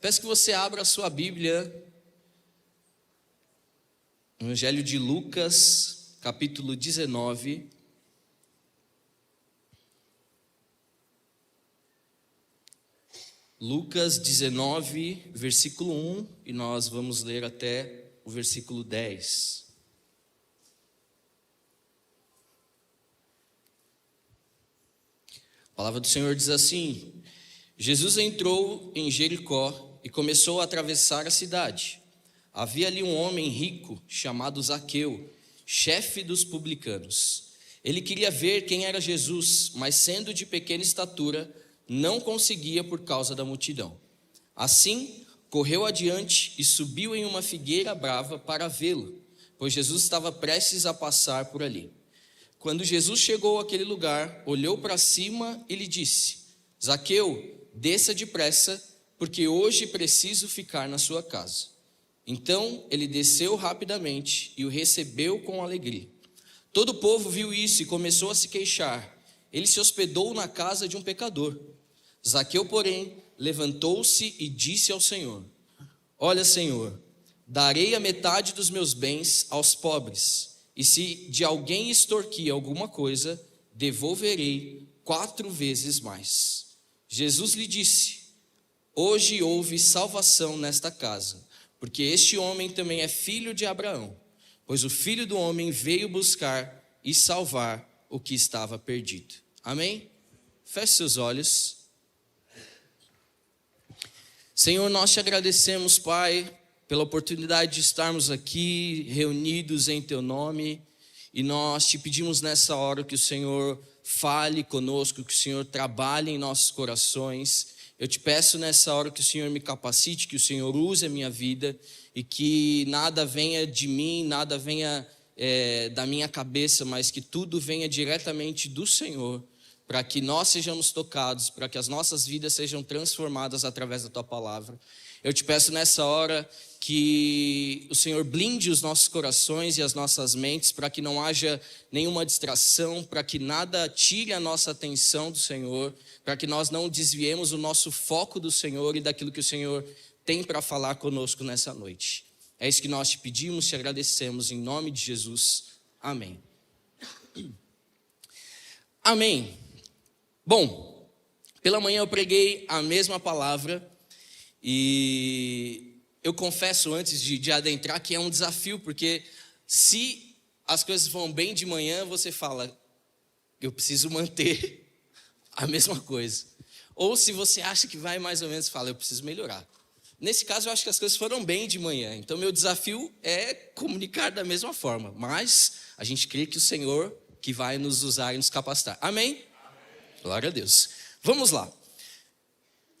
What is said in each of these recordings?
Peço que você abra a sua Bíblia no Evangelho de Lucas, capítulo 19. Lucas 19, versículo 1, e nós vamos ler até o versículo 10. A palavra do Senhor diz assim: Jesus entrou em Jericó e começou a atravessar a cidade. Havia ali um homem rico chamado Zaqueu, chefe dos publicanos. Ele queria ver quem era Jesus, mas sendo de pequena estatura, não conseguia por causa da multidão. Assim, correu adiante e subiu em uma figueira brava para vê-lo, pois Jesus estava prestes a passar por ali. Quando Jesus chegou àquele lugar, olhou para cima e lhe disse: Zaqueu, desça depressa, porque hoje preciso ficar na sua casa. Então ele desceu rapidamente e o recebeu com alegria. Todo o povo viu isso e começou a se queixar. Ele se hospedou na casa de um pecador. Zaqueu, porém, levantou-se e disse ao Senhor: Olha, Senhor, darei a metade dos meus bens aos pobres, e se de alguém extorquir alguma coisa, devolverei 4 vezes mais. Jesus lhe disse: Hoje houve salvação nesta casa, porque este homem também é filho de Abraão, pois o Filho do Homem veio buscar e salvar o que estava perdido. Amém? Feche seus olhos. Senhor, nós te agradecemos, Pai, pela oportunidade de estarmos aqui reunidos em Teu nome, e nós te pedimos nessa hora que o Senhor fale conosco, que o Senhor trabalhe em nossos corações. Eu te peço nessa hora que o Senhor me capacite, que o Senhor use a minha vida e que nada venha de mim, nada venha da minha cabeça, mas que tudo venha diretamente do Senhor, para que nós sejamos tocados, para que as nossas vidas sejam transformadas através da Tua palavra. Eu te peço nessa hora que o Senhor blinde os nossos corações e as nossas mentes, para que não haja nenhuma distração, para que nada tire a nossa atenção do Senhor, para que nós não desviemos o nosso foco do Senhor e daquilo que o Senhor tem para falar conosco nessa noite. É isso que nós te pedimos, te agradecemos, em nome de Jesus. Amém. Amém. Bom, pela manhã eu preguei a mesma palavra e eu confesso antes de adentrar que é um desafio, porque se as coisas vão bem de manhã, você fala, eu preciso manter a mesma coisa. Ou se você acha que vai mais ou menos, fala, eu preciso melhorar. Nesse caso, eu acho que as coisas foram bem de manhã. Então, meu desafio é comunicar da mesma forma. Mas a gente crê que o Senhor que vai nos usar e nos capacitar. Amém? Amém. Glória a Deus. Vamos lá.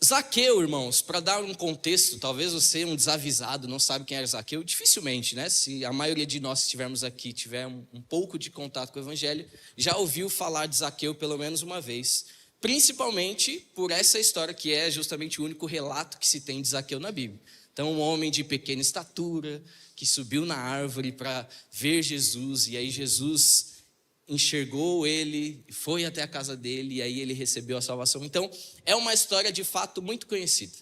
Zaqueu, irmãos, para dar um contexto, talvez você, um desavisado, não sabe quem era Zaqueu. Dificilmente, né? Se a maioria de nós estivermos aqui, tiver um pouco de contato com o Evangelho, já ouviu falar de Zaqueu pelo menos uma vez. Principalmente por essa história que é justamente o único relato que se tem de Zaqueu na Bíblia. Então, um homem de pequena estatura, que subiu na árvore para ver Jesus, e aí Jesus enxergou ele, foi até a casa dele, e aí ele recebeu a salvação. Então, é uma história de fato muito conhecida.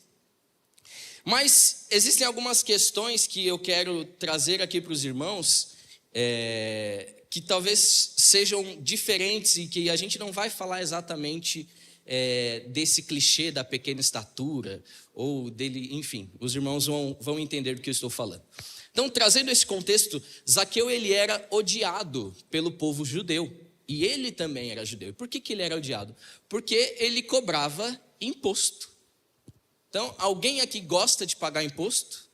Mas existem algumas questões que eu quero trazer aqui para os irmãos, que talvez sejam diferentes e que a gente não vai falar exatamente desse clichê da pequena estatura, ou dele, enfim, os irmãos vão entender do que eu estou falando. Então, trazendo esse contexto, Zaqueu ele era odiado pelo povo judeu, e ele também era judeu. Por que ele era odiado? Porque ele cobrava imposto. Então, alguém aqui gosta de pagar imposto?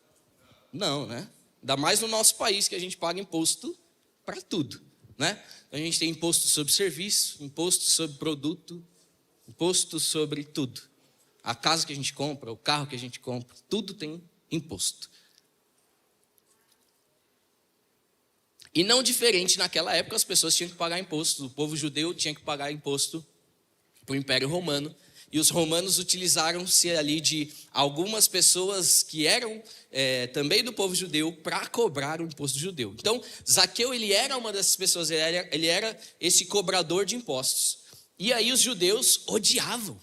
Não, né? Ainda mais no nosso país, que a gente paga imposto para tudo, né? Então, a gente tem imposto sobre serviço, imposto sobre produto, imposto sobre tudo. A casa que a gente compra, o carro que a gente compra, tudo tem imposto. E não diferente, naquela época as pessoas tinham que pagar imposto, o povo judeu tinha que pagar imposto para o Império Romano, e os romanos utilizaram-se ali de algumas pessoas que eram também do povo judeu para cobrar o imposto judeu. Então, Zaqueu ele era uma dessas pessoas, ele era esse cobrador de impostos. E aí os judeus odiavam,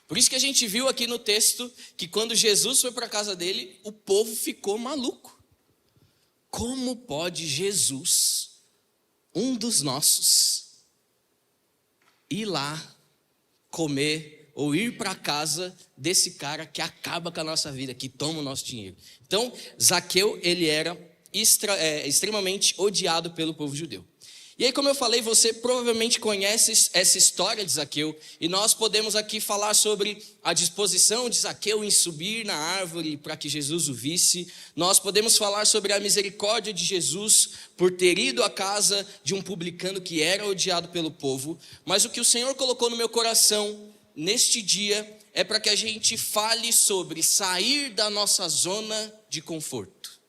Por isso que a gente viu aqui no texto que quando Jesus foi para a casa dele, o povo ficou maluco. Como pode Jesus, um dos nossos, ir lá comer ou ir para a casa desse cara que acaba com a nossa vida, que toma o nosso dinheiro? Então, Zaqueu, ele era extremamente odiado pelo povo judeu. E aí, como eu falei, você provavelmente conhece essa história de Zaqueu, e nós podemos aqui falar sobre a disposição de Zaqueu em subir na árvore para que Jesus o visse. Nós podemos falar sobre a misericórdia de Jesus por ter ido à casa de um publicano que era odiado pelo povo. Mas o que o Senhor colocou no meu coração neste dia é para que a gente fale sobre sair da nossa zona de conforto.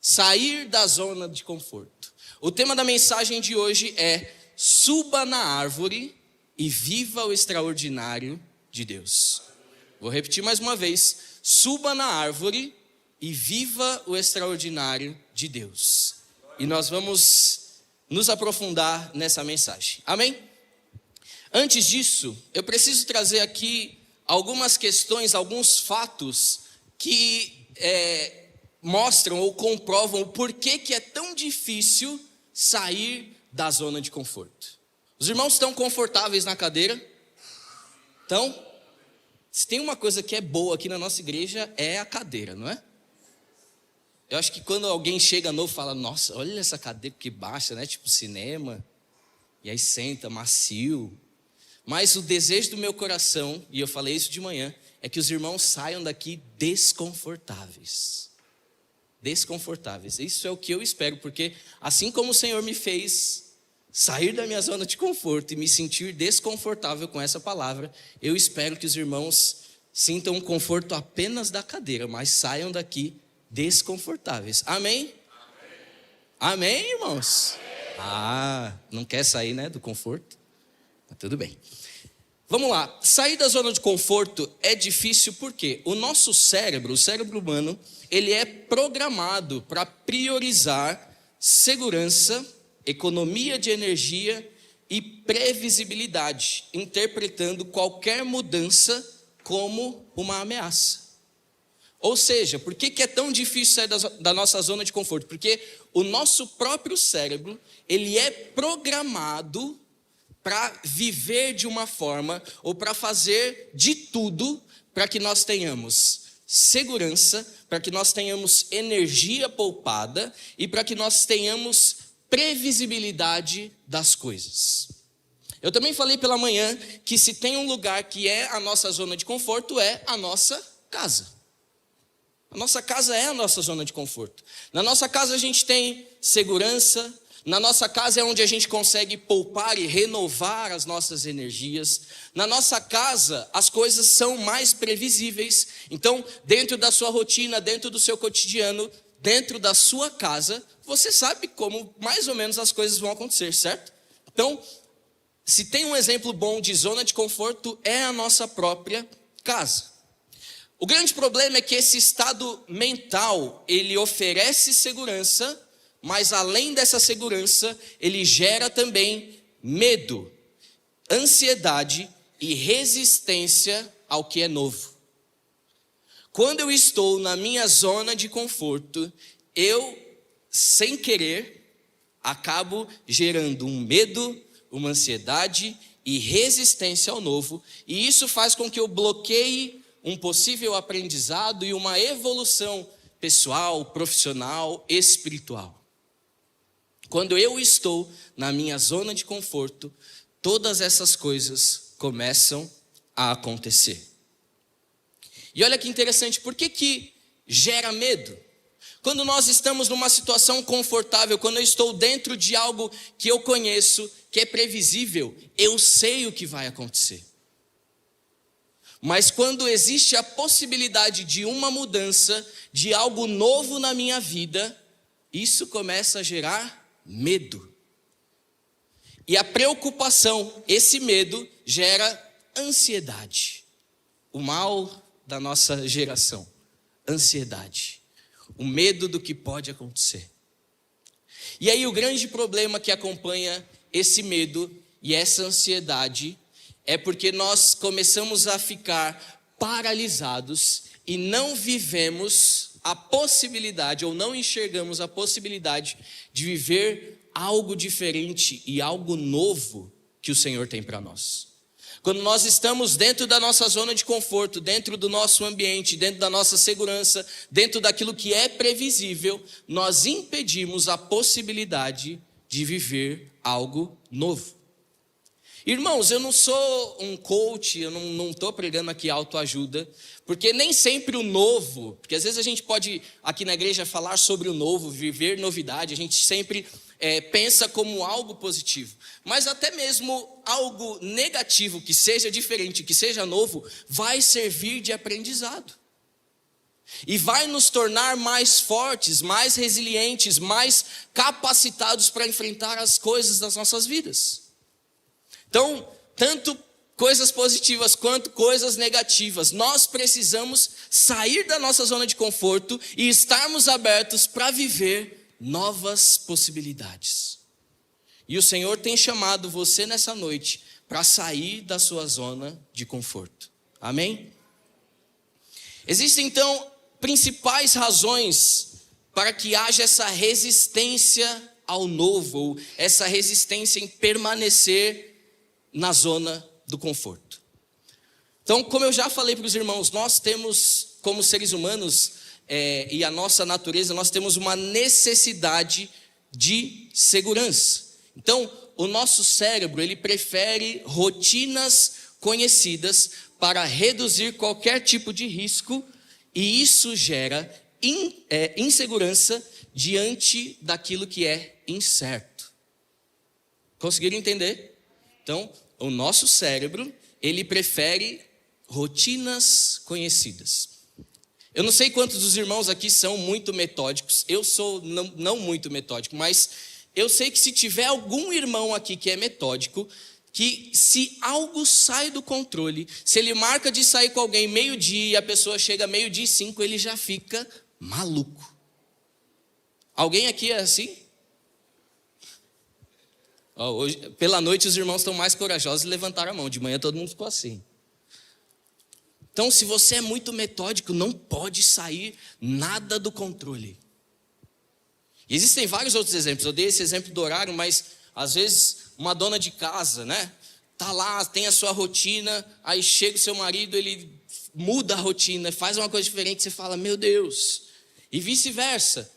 Sair da zona de conforto. O tema da mensagem de hoje é: suba na árvore e viva o extraordinário de Deus. Vou repetir mais uma vez: suba na árvore e viva o extraordinário de Deus. E nós vamos nos aprofundar nessa mensagem. Amém? Antes disso, eu preciso trazer aqui algumas questões, alguns fatos que mostram ou comprovam o porquê que é tão difícil sair da zona de conforto. Os irmãos estão confortáveis na cadeira? Então, se tem uma coisa que é boa aqui na nossa igreja, é a cadeira, não é? Eu acho que quando alguém chega novo, fala: nossa, olha essa cadeira que baixa, né? Tipo cinema. E aí senta macio. Mas o desejo do meu coração, e eu falei isso de manhã, é que os irmãos saiam daqui desconfortáveis. Desconfortáveis. Isso é o que eu espero, porque assim como o Senhor me fez sair da minha zona de conforto e me sentir desconfortável com essa palavra, eu espero que os irmãos sintam um conforto apenas da cadeira, mas saiam daqui desconfortáveis. Amém? Amém, irmãos? Não quer sair, né, do conforto? Mas tudo bem. Vamos lá. Sair da zona de conforto é difícil porque o nosso cérebro, o cérebro humano, ele é programado para priorizar segurança, economia de energia e previsibilidade, interpretando qualquer mudança como uma ameaça. Ou seja, por que é tão difícil sair da nossa zona de conforto? Porque o nosso próprio cérebro, ele é programado para viver de uma forma, ou para fazer de tudo, para que nós tenhamos segurança, para que nós tenhamos energia poupada, e para que nós tenhamos previsibilidade das coisas. Eu também falei pela manhã, que se tem um lugar que é a nossa zona de conforto, é a nossa casa. A nossa casa é a nossa zona de conforto. Na nossa casa a gente tem segurança. Na nossa casa é onde a gente consegue poupar e renovar as nossas energias. Na nossa casa, as coisas são mais previsíveis. Então, dentro da sua rotina, dentro do seu cotidiano, dentro da sua casa, você sabe como mais ou menos as coisas vão acontecer, certo? Então, se tem um exemplo bom de zona de conforto, é a nossa própria casa. O grande problema é que esse estado mental, ele oferece segurança, mas além dessa segurança, ele gera também medo, ansiedade e resistência ao que é novo. Quando eu estou na minha zona de conforto, eu, sem querer, acabo gerando um medo, uma ansiedade e resistência ao novo, e isso faz com que eu bloqueie um possível aprendizado e uma evolução pessoal, profissional, espiritual. Quando eu estou na minha zona de conforto, todas essas coisas começam a acontecer. E olha que interessante, por que gera medo? Quando nós estamos numa situação confortável, quando eu estou dentro de algo que eu conheço, que é previsível, eu sei o que vai acontecer. Mas quando existe a possibilidade de uma mudança, de algo novo na minha vida, isso começa a gerar medo. E a preocupação, esse medo, gera ansiedade. O mal da nossa geração, ansiedade. O medo do que pode acontecer. E aí o grande problema que acompanha esse medo e essa ansiedade é porque nós começamos a ficar paralisados e não vivemos a possibilidade, ou não enxergamos a possibilidade de viver algo diferente e algo novo que o Senhor tem para nós. Quando nós estamos dentro da nossa zona de conforto, dentro do nosso ambiente, dentro da nossa segurança, dentro daquilo que é previsível, nós impedimos a possibilidade de viver algo novo. Irmãos, eu não sou um coach, eu não estou pregando aqui autoajuda, porque nem sempre o novo, porque às vezes a gente pode aqui na igreja falar sobre o novo, viver novidade, a gente sempre pensa como algo positivo, mas até mesmo algo negativo que seja diferente, que seja novo, vai servir de aprendizado. E vai nos tornar mais fortes, mais resilientes, mais capacitados para enfrentar as coisas das nossas vidas. Então, tanto coisas positivas quanto coisas negativas, nós precisamos sair da nossa zona de conforto e estarmos abertos para viver novas possibilidades. E o Senhor tem chamado você nessa noite para sair da sua zona de conforto. Amém? Existem então principais razões para que haja essa resistência ao novo, ou essa resistência em permanecer na zona do conforto. Então, como eu já falei para os irmãos, nós temos, como seres humanos, e a nossa natureza, nós temos uma necessidade de segurança. Então, o nosso cérebro, ele prefere rotinas conhecidas para reduzir qualquer tipo de risco, e isso gera insegurança diante daquilo que é incerto. Conseguiram entender? Então, o nosso cérebro, ele prefere rotinas conhecidas. Eu não sei quantos dos irmãos aqui são muito metódicos, eu sou não muito metódico, mas eu sei que se tiver algum irmão aqui que é metódico, que se algo sai do controle, se ele marca de sair com alguém meio-dia e a pessoa chega meio-dia e 5, ele já fica maluco. Alguém aqui é assim? Hoje, pela noite os irmãos estão mais corajosos e levantaram a mão, de manhã todo mundo ficou assim. Então, se você é muito metódico, não pode sair nada do controle. E existem vários outros exemplos. Eu dei esse exemplo do horário, mas às vezes uma dona de casa, né? Tá lá, tem a sua rotina, aí chega o seu marido, ele muda a rotina, faz uma coisa diferente, você fala, meu Deus. E vice-versa.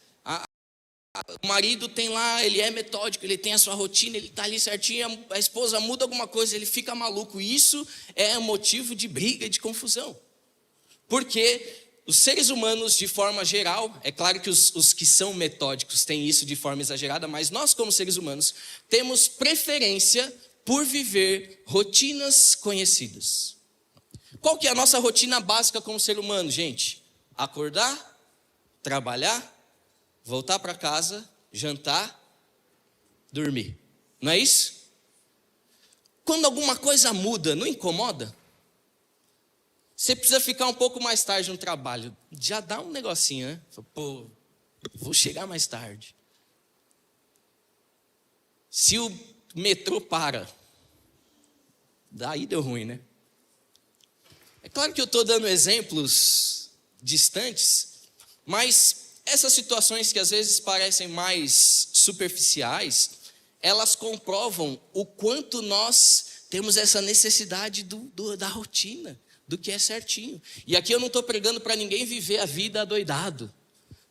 O marido tem lá, ele é metódico, ele tem a sua rotina, ele está ali certinho, a esposa muda alguma coisa, ele fica maluco. E isso é motivo de briga e de confusão. Porque os seres humanos, de forma geral, é claro que os que são metódicos têm isso de forma exagerada, mas nós, como seres humanos, temos preferência por viver rotinas conhecidas. Qual que é a nossa rotina básica como ser humano, gente? Acordar, trabalhar, voltar para casa, jantar, dormir. Não é isso? Quando alguma coisa muda, não incomoda? Você precisa ficar um pouco mais tarde no trabalho. Já dá um negocinho, né? Pô, vou chegar mais tarde. Se o metrô para, daí deu ruim, né? É claro que eu estou dando exemplos distantes, mas essas situações que às vezes parecem mais superficiais, elas comprovam o quanto nós temos essa necessidade da rotina, do que é certinho. E aqui eu não estou pregando para ninguém viver a vida adoidado.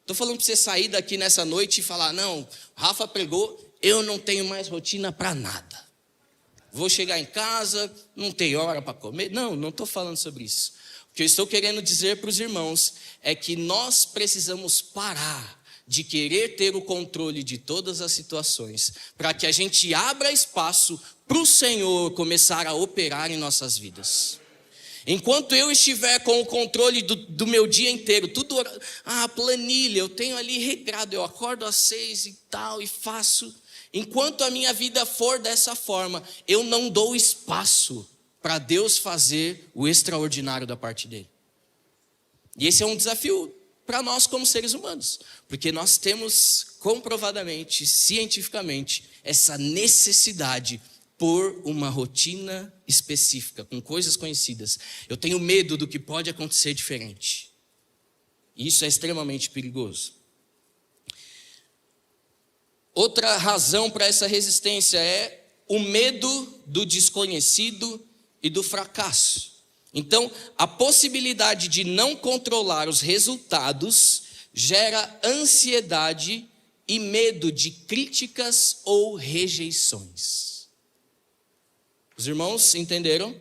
Estou falando para você sair daqui nessa noite e falar, não, Rafa pregou, eu não tenho mais rotina para nada. Vou chegar em casa, não tem hora para comer. Não estou falando sobre isso. O que eu estou querendo dizer para os irmãos é que nós precisamos parar de querer ter o controle de todas as situações, para que a gente abra espaço para o Senhor começar a operar em nossas vidas. Enquanto eu estiver com o controle do meu dia inteiro, tudo, planilha, eu tenho ali regrado, eu acordo às 6 e tal, e faço. Enquanto a minha vida for dessa forma, eu não dou espaço para Deus fazer o extraordinário da parte dele. E esse é um desafio para nós como seres humanos, porque nós temos comprovadamente, cientificamente, essa necessidade por uma rotina específica, com coisas conhecidas. Eu tenho medo do que pode acontecer diferente. Isso é extremamente perigoso. Outra razão para essa resistência é o medo do desconhecido e do fracasso. Então, a possibilidade de não controlar os resultados gera ansiedade e medo de críticas ou rejeições. Os irmãos entenderam?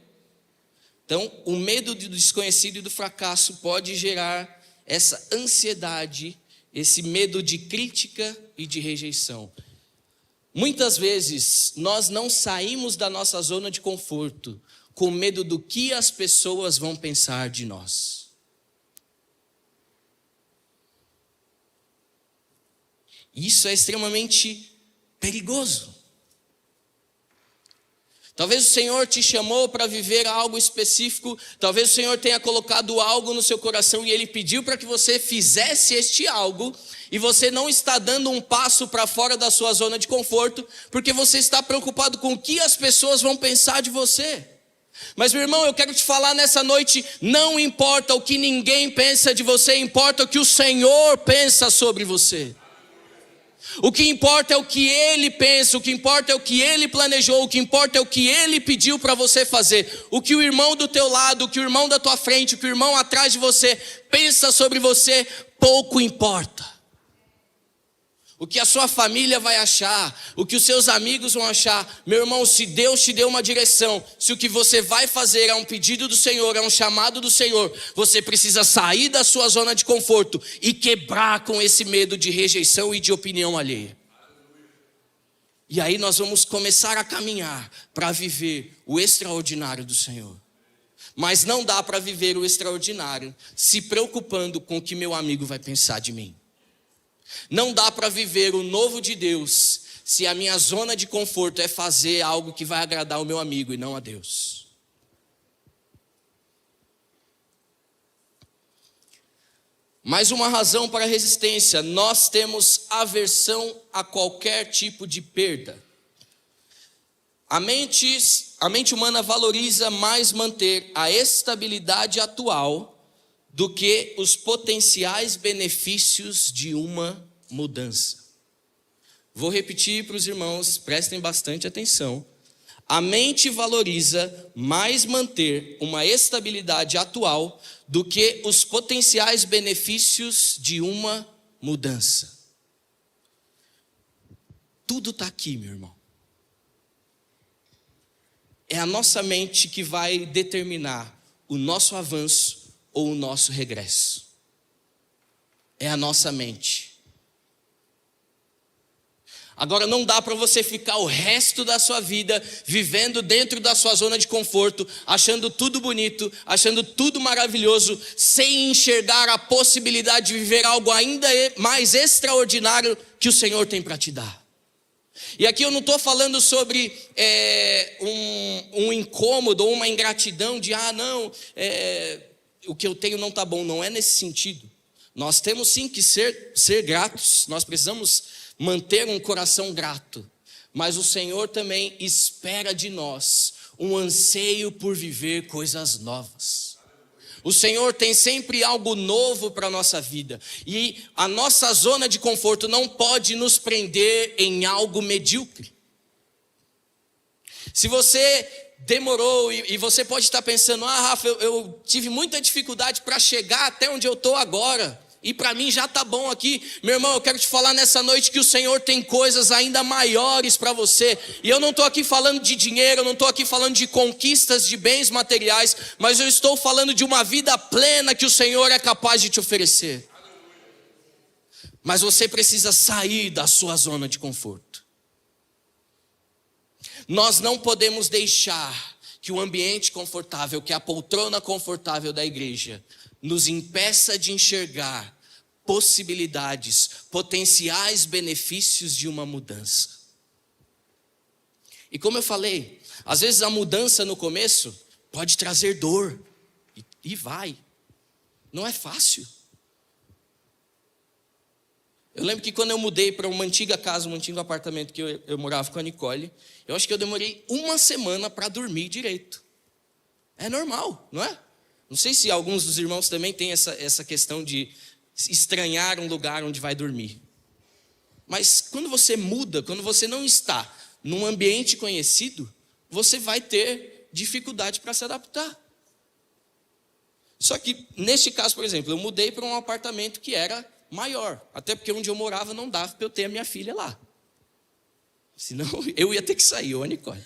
Então, o medo do desconhecido e do fracasso pode gerar essa ansiedade, esse medo de crítica e de rejeição. Muitas vezes, nós não saímos da nossa zona de conforto com medo do que as pessoas vão pensar de nós. Isso é extremamente perigoso. Talvez o Senhor te chamou para viver algo específico, talvez o Senhor tenha colocado algo no seu coração e Ele pediu para que você fizesse este algo, e você não está dando um passo para fora da sua zona de conforto, porque você está preocupado com o que as pessoas vão pensar de você. Mas, meu irmão, eu quero te falar nessa noite, não importa o que ninguém pensa de você, importa o que o Senhor pensa sobre você. O que importa é o que Ele pensa, o que importa é o que Ele planejou, o que importa é o que Ele pediu para você fazer. O que o irmão do teu lado, o que o irmão da tua frente, o que o irmão atrás de você pensa sobre você, pouco importa. O que a sua família vai achar, o que os seus amigos vão achar. Meu irmão, se Deus te deu uma direção, se o que você vai fazer é um pedido do Senhor, é um chamado do Senhor, você precisa sair da sua zona de conforto e quebrar com esse medo de rejeição e de opinião alheia. E aí nós vamos começar a caminhar para viver o extraordinário do Senhor. Mas não dá para viver o extraordinário se preocupando com o que meu amigo vai pensar de mim. Não dá para viver o novo de Deus se a minha zona de conforto é fazer algo que vai agradar o meu amigo e não a Deus. Mais uma razão para a resistência: nós temos aversão a qualquer tipo de perda. A mente humana valoriza mais manter a estabilidade atual do que os potenciais benefícios de uma mudança. Vou repetir para os irmãos, prestem bastante atenção. A mente valoriza mais manter uma estabilidade atual do que os potenciais benefícios de uma mudança. Tudo está aqui, meu irmão. É a nossa mente que vai determinar o nosso avanço ou o nosso regresso. É a nossa mente. Agora, não dá para você ficar o resto da sua vida vivendo dentro da sua zona de conforto, achando tudo bonito, achando tudo maravilhoso, sem enxergar a possibilidade de viver algo ainda mais extraordinário que o Senhor tem para te dar. E aqui eu não estou falando sobre um incômodo ou uma ingratidão de o que eu tenho não está bom. Não é nesse sentido. Nós temos sim que ser gratos, nós precisamos manter um coração grato, mas o Senhor também espera de nós um anseio por viver coisas novas. O Senhor tem sempre algo novo para a nossa vida, e a nossa zona de conforto não pode nos prender em algo medíocre. Se você demorou, e você pode estar pensando, Rafa, eu tive muita dificuldade para chegar até onde eu estou agora, e para mim já está bom aqui. Meu irmão, eu quero te falar nessa noite que o Senhor tem coisas ainda maiores para você. E eu não estou aqui falando de dinheiro, eu não estou aqui falando de conquistas de bens materiais, mas eu estou falando de uma vida plena que o Senhor é capaz de te oferecer. Mas você precisa sair da sua zona de conforto. Nós não podemos deixar que o ambiente confortável, que a poltrona confortável da igreja nos impeça de enxergar possibilidades, potenciais benefícios de uma mudança. E como eu falei, às vezes a mudança no começo pode trazer dor, e vai, não é fácil. Eu lembro que quando eu mudei para uma antiga casa, um antigo apartamento que eu morava com a Nicole, eu acho que eu demorei uma semana para dormir direito. É normal, não é? Não sei se alguns dos irmãos também têm essa questão de estranhar um lugar onde vai dormir. Mas quando você muda, quando você não está num ambiente conhecido, você vai ter dificuldade para se adaptar. Só que neste caso, por exemplo, eu mudei para um apartamento que era maior. Até porque onde eu morava não dava para eu ter a minha filha lá. Senão eu ia ter que sair, ou a Nicole.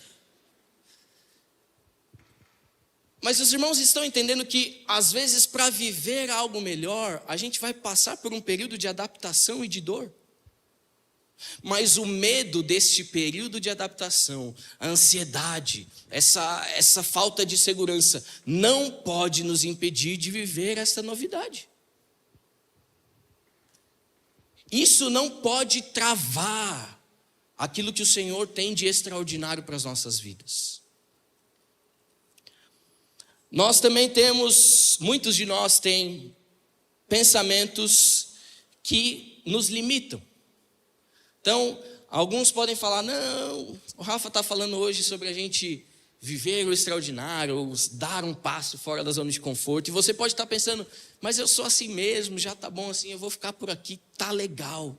Mas os irmãos estão entendendo que, às vezes, para viver algo melhor, a gente vai passar por um período de adaptação e de dor. Mas o medo deste período de adaptação, a ansiedade, essa falta de segurança, não pode nos impedir de viver essa novidade. Isso não pode travar aquilo que o Senhor tem de extraordinário para as nossas vidas. Nós também temos, muitos de nós têm pensamentos que nos limitam. Então, alguns podem falar, não, o Rafa está falando hoje sobre a gente viver o extraordinário, ou dar um passo fora da zona de conforto. E você pode estar pensando, mas eu sou assim mesmo, já está bom assim, eu vou ficar por aqui, está legal.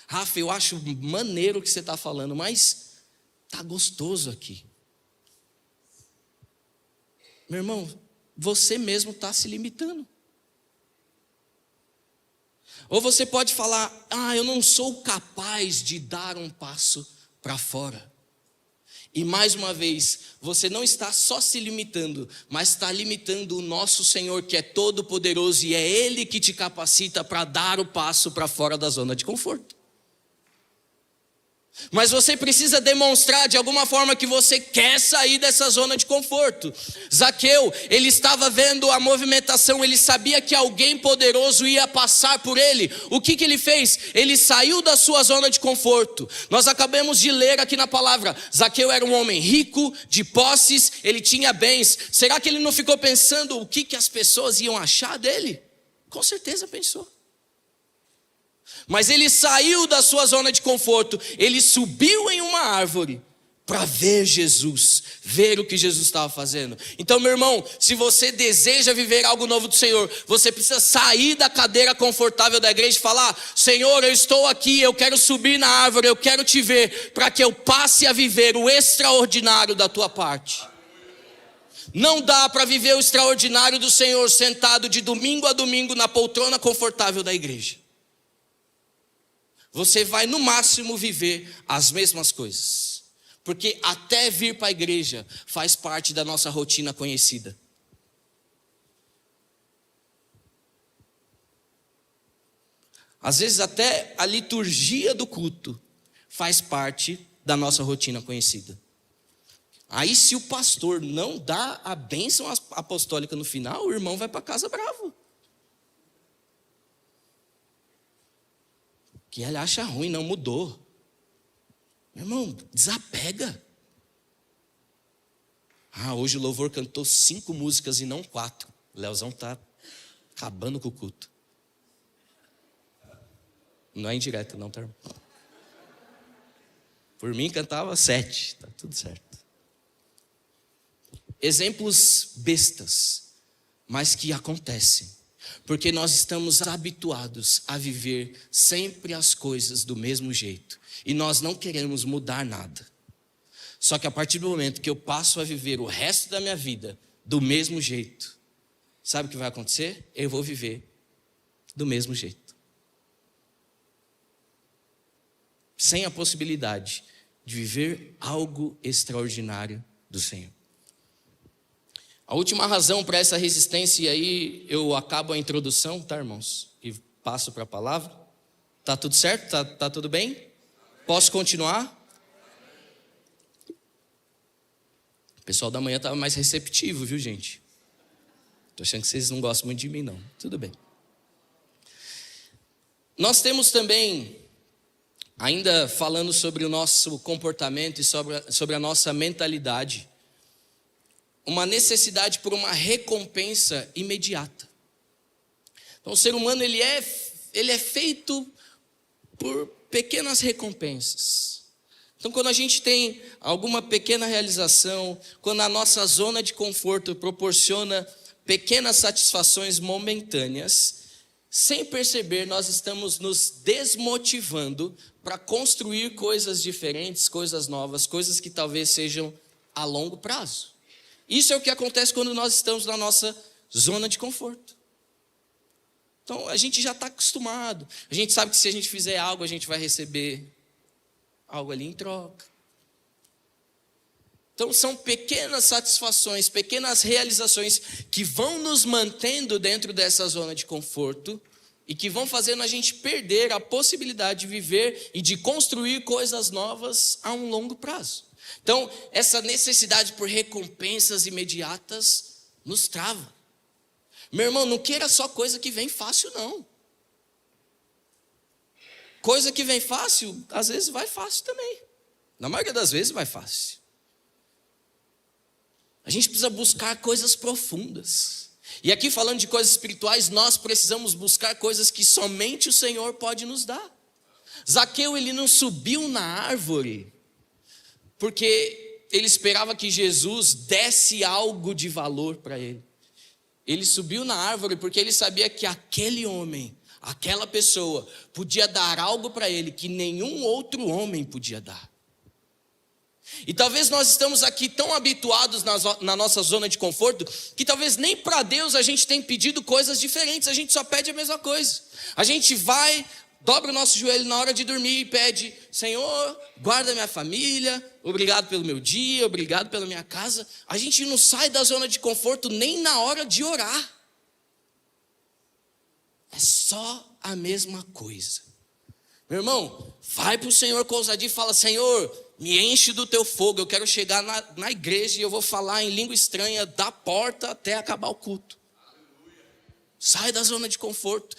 Rafa, eu acho maneiro o que você está falando, mas está gostoso aqui. Meu irmão, você mesmo está se limitando. Ou você pode falar, eu não sou capaz de dar um passo para fora. E mais uma vez, você não está só se limitando, mas está limitando o nosso Senhor, que é todo poderoso, e é Ele que te capacita para dar o passo para fora da zona de conforto. Mas você precisa demonstrar de alguma forma que você quer sair dessa zona de conforto. Zaqueu, ele estava vendo a movimentação, ele sabia que alguém poderoso ia passar por ele. O que ele fez? Ele saiu da sua zona de conforto. Nós acabamos de ler aqui na palavra, Zaqueu era um homem rico, de posses, ele tinha bens. Será que ele não ficou pensando o que as pessoas iam achar dele? Com certeza pensou. Mas ele saiu da sua zona de conforto, ele subiu em uma árvore para ver Jesus, ver o que Jesus estava fazendo. Então, meu irmão, se você deseja viver algo novo do Senhor, você precisa sair da cadeira confortável da igreja e falar, Senhor, eu estou aqui, eu quero subir na árvore, eu quero te ver, para que eu passe a viver o extraordinário da tua parte. Não dá para viver o extraordinário do Senhor sentado de domingo a domingo na poltrona confortável da igreja. Você vai no máximo viver as mesmas coisas. Porque até vir para a igreja faz parte da nossa rotina conhecida. Às vezes até a liturgia do culto faz parte da nossa rotina conhecida. Aí se o pastor não dá a bênção apostólica no final, o irmão vai para casa bravo. Que ele acha ruim, não mudou. Meu irmão, desapega. Hoje o louvor cantou 5 músicas e não 4. O Leozão está acabando com o culto. Não é indireta não, tá, irmão? Por mim cantava 7, está tudo certo. Exemplos bestas, mas que acontecem. Porque nós estamos habituados a viver sempre as coisas do mesmo jeito. E nós não queremos mudar nada. Só que a partir do momento que eu passo a viver o resto da minha vida do mesmo jeito, sabe o que vai acontecer? Eu vou viver do mesmo jeito. Sem a possibilidade de viver algo extraordinário do Senhor. A última razão para essa resistência, e aí eu acabo a introdução, tá, irmãos? E passo para a palavra. Tá tudo certo? Tá tudo bem? Posso continuar? O pessoal da manhã estava mais receptivo, viu, gente? Estou achando que vocês não gostam muito de mim, não. Tudo bem. Nós temos também, ainda falando sobre o nosso comportamento e sobre a nossa mentalidade, uma necessidade por uma recompensa imediata. Então o ser humano ele é feito por pequenas recompensas. Então, quando a gente tem alguma pequena realização, quando a nossa zona de conforto proporciona pequenas satisfações momentâneas, sem perceber, nós estamos nos desmotivando para construir coisas diferentes, coisas novas, coisas que talvez sejam a longo prazo. Isso é o que acontece quando nós estamos na nossa zona de conforto. Então, a gente já está acostumado. A gente sabe que se a gente fizer algo, a gente vai receber algo ali em troca. Então, são pequenas satisfações, pequenas realizações que vão nos mantendo dentro dessa zona de conforto e que vão fazendo a gente perder a possibilidade de viver e de construir coisas novas a um longo prazo. Então, essa necessidade por recompensas imediatas nos trava. Meu irmão, não queira só coisa que vem fácil, não. Coisa que vem fácil, às vezes vai fácil também. Na maioria das vezes vai fácil. A gente precisa buscar coisas profundas. E aqui falando de coisas espirituais, nós precisamos buscar coisas que somente o Senhor pode nos dar. Zaqueu, ele não subiu na árvore porque ele esperava que Jesus desse algo de valor para ele. Ele subiu na árvore porque ele sabia que aquele homem, aquela pessoa, podia dar algo para ele que nenhum outro homem podia dar. E talvez nós estamos aqui tão habituados na nossa zona de conforto, que talvez nem para Deus a gente tenha pedido coisas diferentes, a gente só pede a mesma coisa. A gente vai, dobra o nosso joelho na hora de dormir e pede: Senhor, guarda minha família, obrigado pelo meu dia, obrigado pela minha casa. A gente não sai da zona de conforto nem na hora de orar. É só a mesma coisa. Meu irmão, vai para o Senhor com ousadia e fala: Senhor, me enche do teu fogo, eu quero chegar na igreja e eu vou falar em língua estranha da porta até acabar o culto. Sai da zona de conforto.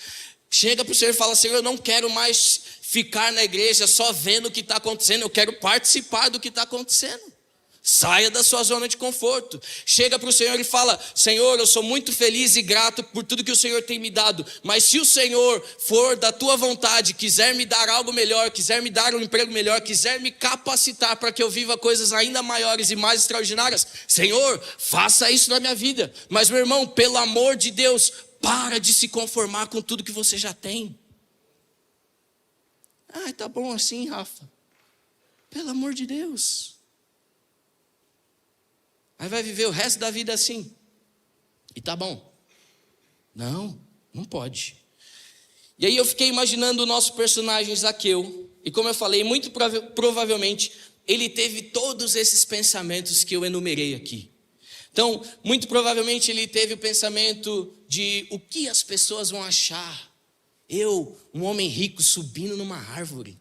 Chega para o Senhor e fala: Senhor, eu não quero mais ficar na igreja só vendo o que está acontecendo, eu quero participar do que está acontecendo. Saia da sua zona de conforto. Chega para o Senhor e fala: Senhor, eu sou muito feliz e grato por tudo que o Senhor tem me dado, mas se o Senhor for da tua vontade, quiser me dar algo melhor, quiser me dar um emprego melhor, quiser me capacitar para que eu viva coisas ainda maiores e mais extraordinárias, Senhor, faça isso na minha vida. Mas, meu irmão, pelo amor de Deus, para de se conformar com tudo que você já tem. Ah, tá bom assim, Rafa. Pelo amor de Deus. Aí vai viver o resto da vida assim. E tá bom. Não, não pode. E aí eu fiquei imaginando o nosso personagem Zaqueu. E como eu falei, muito provavelmente ele teve todos esses pensamentos que eu enumerei aqui. Então, muito provavelmente ele teve o pensamento de: o que as pessoas vão achar? Eu, um homem rico, subindo numa árvore.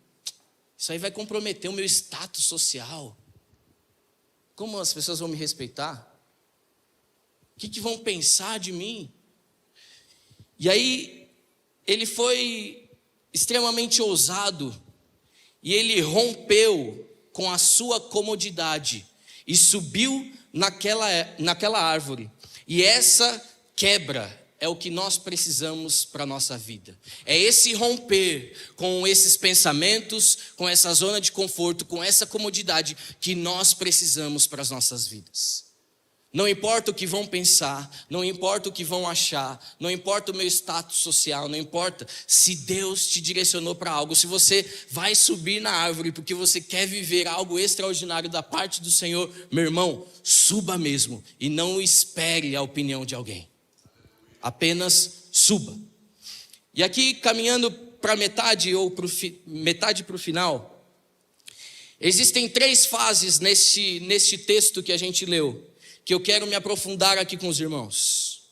Isso aí vai comprometer o meu status social. Como as pessoas vão me respeitar? O que vão pensar de mim? E aí, ele foi extremamente ousado, e ele rompeu com a sua comodidade, e subiu naquela árvore. E essa quebra é o que nós precisamos para a nossa vida. É esse romper com esses pensamentos, com essa zona de conforto, com essa comodidade que nós precisamos para as nossas vidas. Não importa o que vão pensar, não importa o que vão achar, não importa o meu status social, não importa se Deus te direcionou para algo, se você vai subir na árvore porque você quer viver algo extraordinário da parte do Senhor, meu irmão, suba mesmo e não espere a opinião de alguém. Apenas suba. E aqui, caminhando para metade ou metade para o final, existem 3 fases neste texto que a gente leu, que eu quero me aprofundar aqui com os irmãos.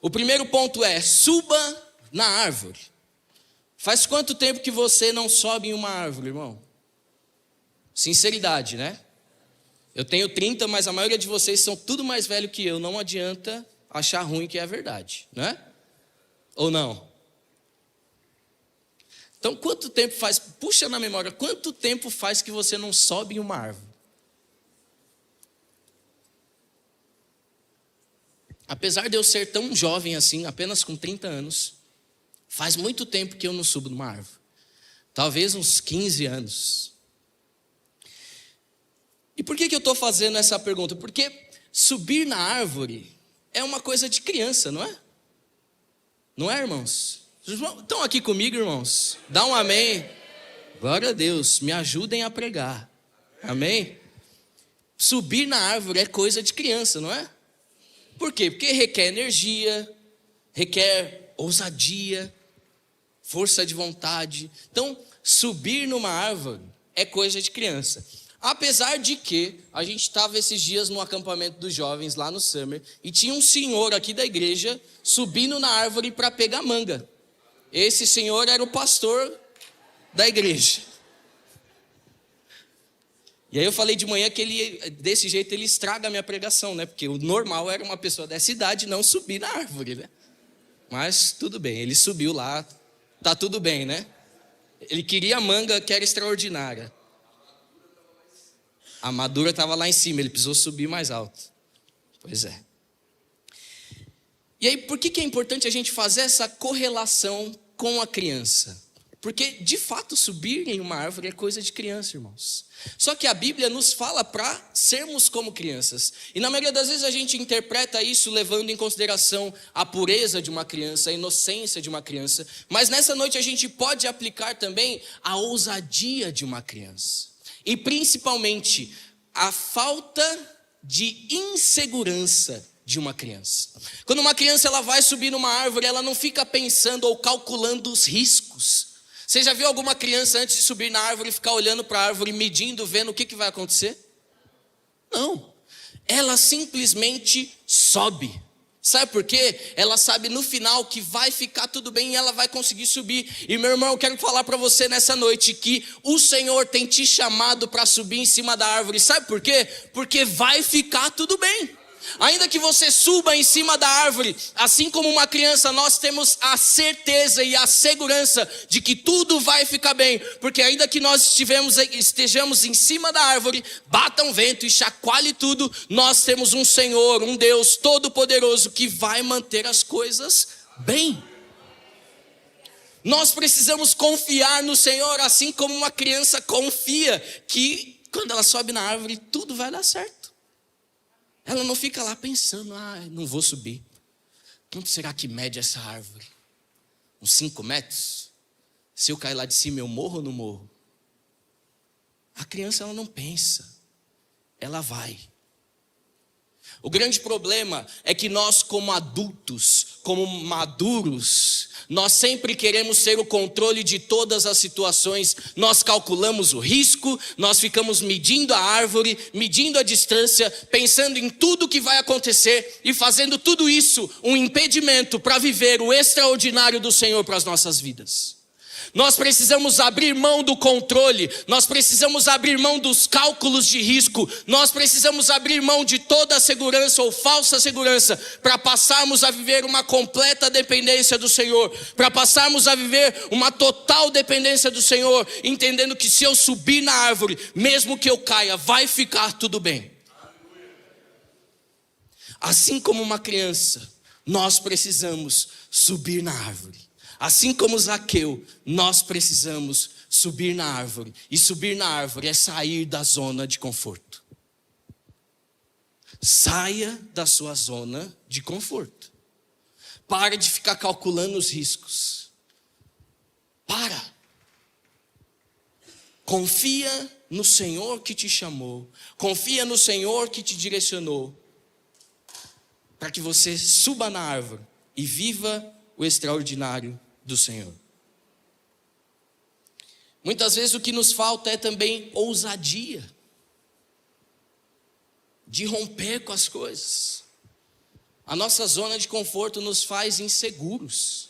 O primeiro ponto é: suba na árvore. Faz quanto tempo que você não sobe em uma árvore, irmão? Sinceridade, né? Eu tenho 30, mas a maioria de vocês são tudo mais velho que eu, não adianta achar ruim que é a verdade, né? Ou não? Então, quanto tempo faz, puxa na memória, quanto tempo faz que você não sobe em uma árvore? Apesar de eu ser tão jovem assim, apenas com 30 anos, faz muito tempo que eu não subo numa árvore. talvez uns 15 anos. E por que eu estou fazendo essa pergunta? Porque subir na árvore é uma coisa de criança, não é? Não é, irmãos? Estão aqui comigo, irmãos? Dá um amém. Glória a Deus, me ajudem a pregar. Amém? Subir na árvore é coisa de criança, não é? Por quê? Porque requer energia, requer ousadia, força de vontade. Então, subir numa árvore é coisa de criança. Apesar de que a gente estava esses dias no acampamento dos jovens lá no Summer e tinha um senhor aqui da igreja subindo na árvore para pegar manga. Esse senhor era o pastor da igreja. E aí eu falei de manhã que ele, desse jeito ele estraga a minha pregação, né? Porque o normal era uma pessoa dessa idade não subir na árvore, né? Mas tudo bem, ele subiu lá, tá tudo bem, né? Ele queria manga que era extraordinária. A madura estava lá em cima, ele precisou subir mais alto. Pois é. E aí, por que é importante a gente fazer essa correlação com a criança? Porque, de fato, subir em uma árvore é coisa de criança, irmãos. Só que a Bíblia nos fala para sermos como crianças. E na maioria das vezes a gente interpreta isso levando em consideração a pureza de uma criança, a inocência de uma criança. Mas nessa noite a gente pode aplicar também a ousadia de uma criança. E principalmente a falta de insegurança de uma criança. Quando uma criança ela vai subir numa árvore, ela não fica pensando ou calculando os riscos. Você já viu alguma criança antes de subir na árvore ficar olhando para a árvore, medindo, vendo o que vai acontecer? Não. Ela simplesmente sobe. Sabe por quê? Ela sabe no final que vai ficar tudo bem e ela vai conseguir subir. E meu irmão, eu quero falar para você nessa noite que o Senhor tem te chamado para subir em cima da árvore. Sabe por quê? Porque vai ficar tudo bem. Ainda que você suba em cima da árvore, assim como uma criança, nós temos a certeza e a segurança de que tudo vai ficar bem, porque ainda que nós estejamos em cima da árvore, bata um vento e chacoalhe tudo, nós temos um Senhor, um Deus todo-poderoso que vai manter as coisas bem. Nós precisamos confiar no Senhor, assim como uma criança confia que quando ela sobe na árvore, tudo vai dar certo. Ela não fica lá pensando, não vou subir. Quanto será que mede essa árvore? Uns 5 metros? Se eu cair lá de cima, eu morro ou não morro? A criança ela não pensa, ela vai. O grande problema é que nós como adultos, como maduros, nós sempre queremos ter o controle de todas as situações. Nós calculamos o risco, nós ficamos medindo a árvore, medindo a distância, pensando em tudo que vai acontecer e fazendo tudo isso um impedimento para viver o extraordinário do Senhor para as nossas vidas. Nós precisamos abrir mão do controle, nós precisamos abrir mão dos cálculos de risco, nós precisamos abrir mão de toda a segurança ou falsa segurança para passarmos a viver uma completa dependência do Senhor, para passarmos a viver uma total dependência do Senhor, entendendo que se eu subir na árvore, mesmo que eu caia, vai ficar tudo bem. Assim como uma criança, nós precisamos subir na árvore. Assim como Zaqueu, nós precisamos subir na árvore. E subir na árvore é sair da zona de conforto. Saia da sua zona de conforto. Para de ficar calculando os riscos. Para. Confia no Senhor que te chamou. Confia no Senhor que te direcionou. Para que você suba na árvore e viva o extraordinário do Senhor. Muitas vezes o que nos falta é também ousadia de romper com as coisas. A nossa zona de conforto nos faz inseguros,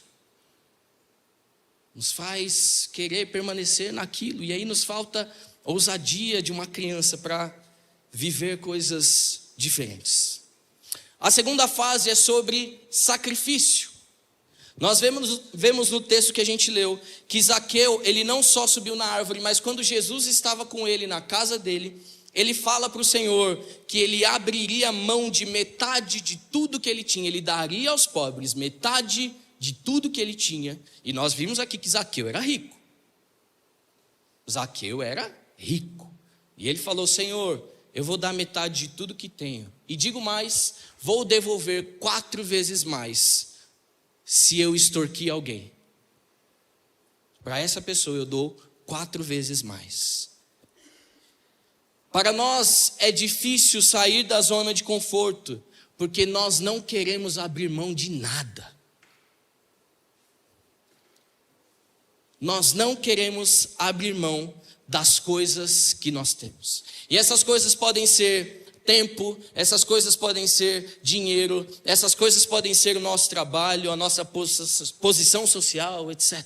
nos faz querer permanecer naquilo, e aí nos falta ousadia de uma criança para viver coisas diferentes. A segunda fase é sobre sacrifício. Nós vemos no texto que a gente leu, que Zaqueu, ele não só subiu na árvore, mas quando Jesus estava com ele na casa dele, ele fala para o Senhor que ele abriria mão de metade de tudo que ele tinha, ele daria aos pobres metade de tudo que ele tinha, e nós vimos aqui que Zaqueu era rico. Zaqueu era rico. E ele falou: Senhor, eu vou dar metade de tudo que tenho. E digo mais, vou devolver 4 vezes mais se eu extorquir alguém. Para essa pessoa eu dou 4 vezes mais. Para nós é difícil sair da zona de conforto, porque nós não queremos abrir mão de nada. Nós não queremos abrir mão das coisas que nós temos. E essas coisas podem ser tempo, essas coisas podem ser dinheiro, essas coisas podem ser o nosso trabalho, a nossa posição social, etc.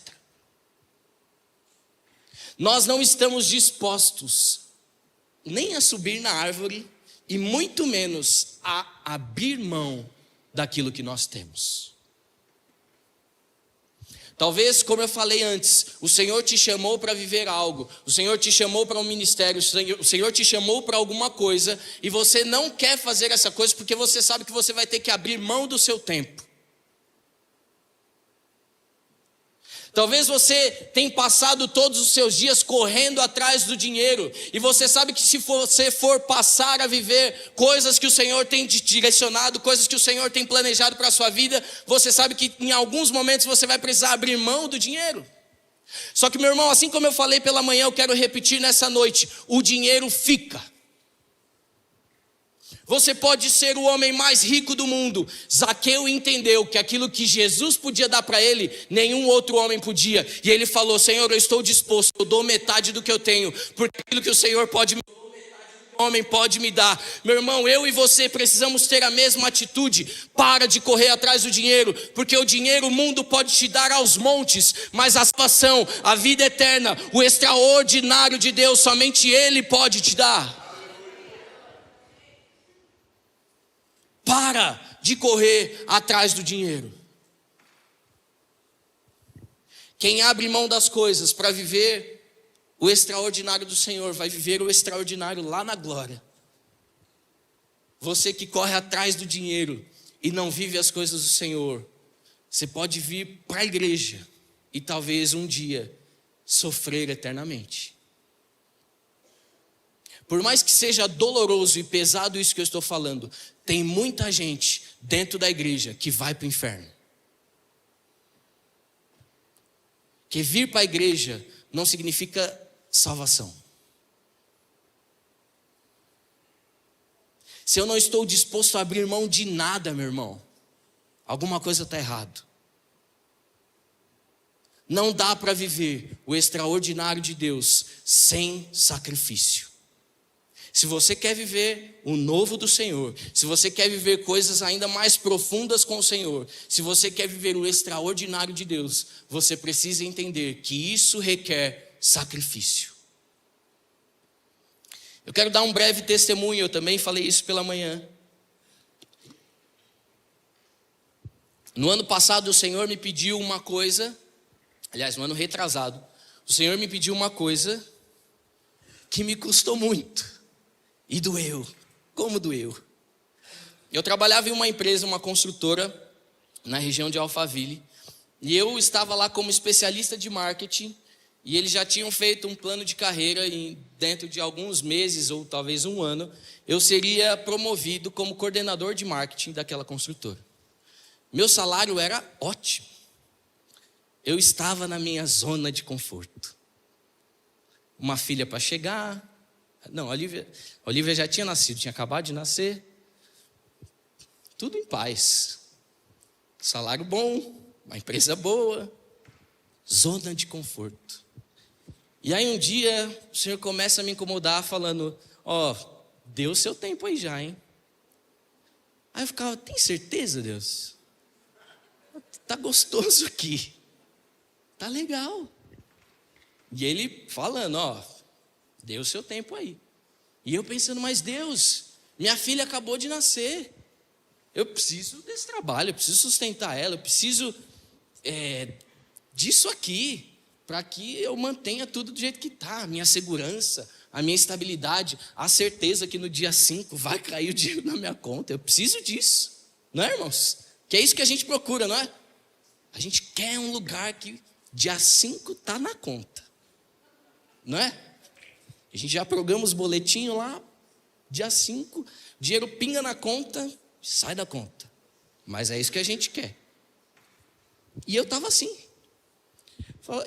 Nós não estamos dispostos nem a subir na árvore e muito menos a abrir mão daquilo que nós temos. Talvez, como eu falei antes, o Senhor te chamou para viver algo, o Senhor te chamou para um ministério, o Senhor te chamou para alguma coisa, e você não quer fazer essa coisa porque você sabe que você vai ter que abrir mão do seu tempo. Talvez você tenha passado todos os seus dias correndo atrás do dinheiro, e você sabe que se você for passar a viver coisas que o Senhor tem te direcionado, coisas que o Senhor tem planejado para a sua vida, você sabe que em alguns momentos você vai precisar abrir mão do dinheiro. Só que, meu irmão, assim como eu falei pela manhã, eu quero repetir nessa noite: o dinheiro fica. Você pode ser o homem mais rico do mundo. Zaqueu entendeu que aquilo que Jesus podia dar para ele, nenhum outro homem podia. E ele falou: Senhor, eu estou disposto, eu dou metade do que eu tenho, porque aquilo que o Senhor pode me dar, o homem pode me dar. Meu irmão, eu e você precisamos ter a mesma atitude. Para de correr atrás do dinheiro, porque o dinheiro o mundo pode te dar aos montes, mas a salvação, a vida eterna, o extraordinário de Deus, somente Ele pode te dar. Para de correr atrás do dinheiro. Quem abre mão das coisas para viver o extraordinário do Senhor, vai viver o extraordinário lá na glória. Você que corre atrás do dinheiro e não vive as coisas do Senhor, você pode vir para a igreja e talvez um dia sofrer eternamente. Por mais que seja doloroso e pesado isso que eu estou falando, tem muita gente dentro da igreja que vai para o inferno. Que vir para a igreja não significa salvação. Se eu não estou disposto a abrir mão de nada, meu irmão, alguma coisa está errado. Não dá para viver o extraordinário de Deus sem sacrifício. Se você quer viver o novo do Senhor, se você quer viver coisas ainda mais profundas com o Senhor, se você quer viver o extraordinário de Deus, você precisa entender que isso requer sacrifício. Eu quero dar um breve testemunho, eu também falei isso pela manhã. No ano passado o Senhor me pediu uma coisa, aliás, no ano retrasado, o Senhor me pediu uma coisa que me custou muito. E doeu, como doeu. Eu trabalhava em uma empresa, uma construtora, na região de Alphaville, e eu estava lá como especialista de marketing, e eles já tinham feito um plano de carreira, e dentro de alguns meses, ou talvez um ano, eu seria promovido como coordenador de marketing daquela construtora. Meu salário era ótimo. Eu estava na minha zona de conforto. Uma filha para chegar. Não, a Olivia já tinha nascido, tinha acabado de nascer. Tudo em paz. Salário bom, uma empresa boa, zona de conforto. E aí um dia o Senhor começa a me incomodar falando: ó, deu seu tempo aí já, hein? Aí eu ficava: tem certeza, Deus? Tá gostoso aqui. Tá legal. E ele falando: ó, deu seu tempo aí. E eu pensando: mas Deus, minha filha acabou de nascer. Eu preciso desse trabalho, eu preciso sustentar ela, eu preciso disso aqui, para que eu mantenha tudo do jeito que está, a minha segurança, a minha estabilidade, a certeza que no dia 5 vai cair o dinheiro na minha conta. Eu preciso disso, não é, irmãos? Que é isso que a gente procura, não é? A gente quer um lugar que dia 5 está na conta. não é? A gente já programa os boletinhos lá, dia 5, dinheiro pinga na conta, sai da conta. Mas é isso que a gente quer. E eu estava assim.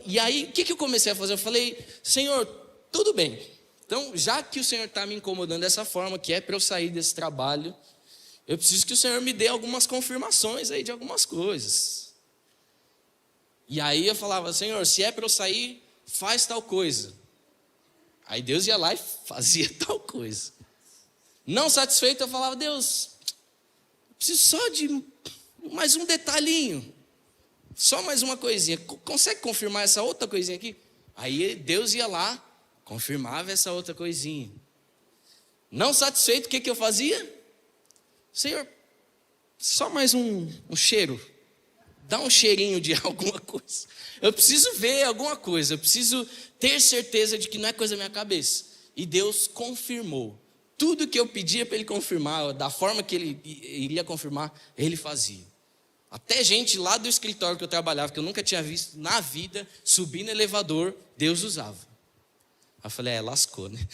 E aí, o que eu comecei a fazer? Eu falei, Senhor, tudo bem. Então, já que o Senhor está me incomodando dessa forma, que é para eu sair desse trabalho, eu preciso que o Senhor me dê algumas confirmações aí de algumas coisas. E aí eu falava, Senhor, se é para eu sair, faz tal coisa. Aí Deus ia lá e fazia tal coisa. Não satisfeito, eu falava, Deus, preciso só de mais um detalhinho. Só mais uma coisinha. Consegue confirmar essa outra coisinha aqui? Aí Deus ia lá, confirmava essa outra coisinha. Não satisfeito, o que eu fazia? Senhor, só mais um cheiro. Dá um cheirinho de alguma coisa. Eu preciso ver alguma coisa. Eu preciso ter certeza de que não é coisa da minha cabeça. E Deus confirmou. Tudo que eu pedia para Ele confirmar, da forma que Ele iria confirmar, Ele fazia. Até gente lá do escritório que eu trabalhava, que eu nunca tinha visto na vida, subir no elevador, Deus usava. Aí eu falei, lascou, né?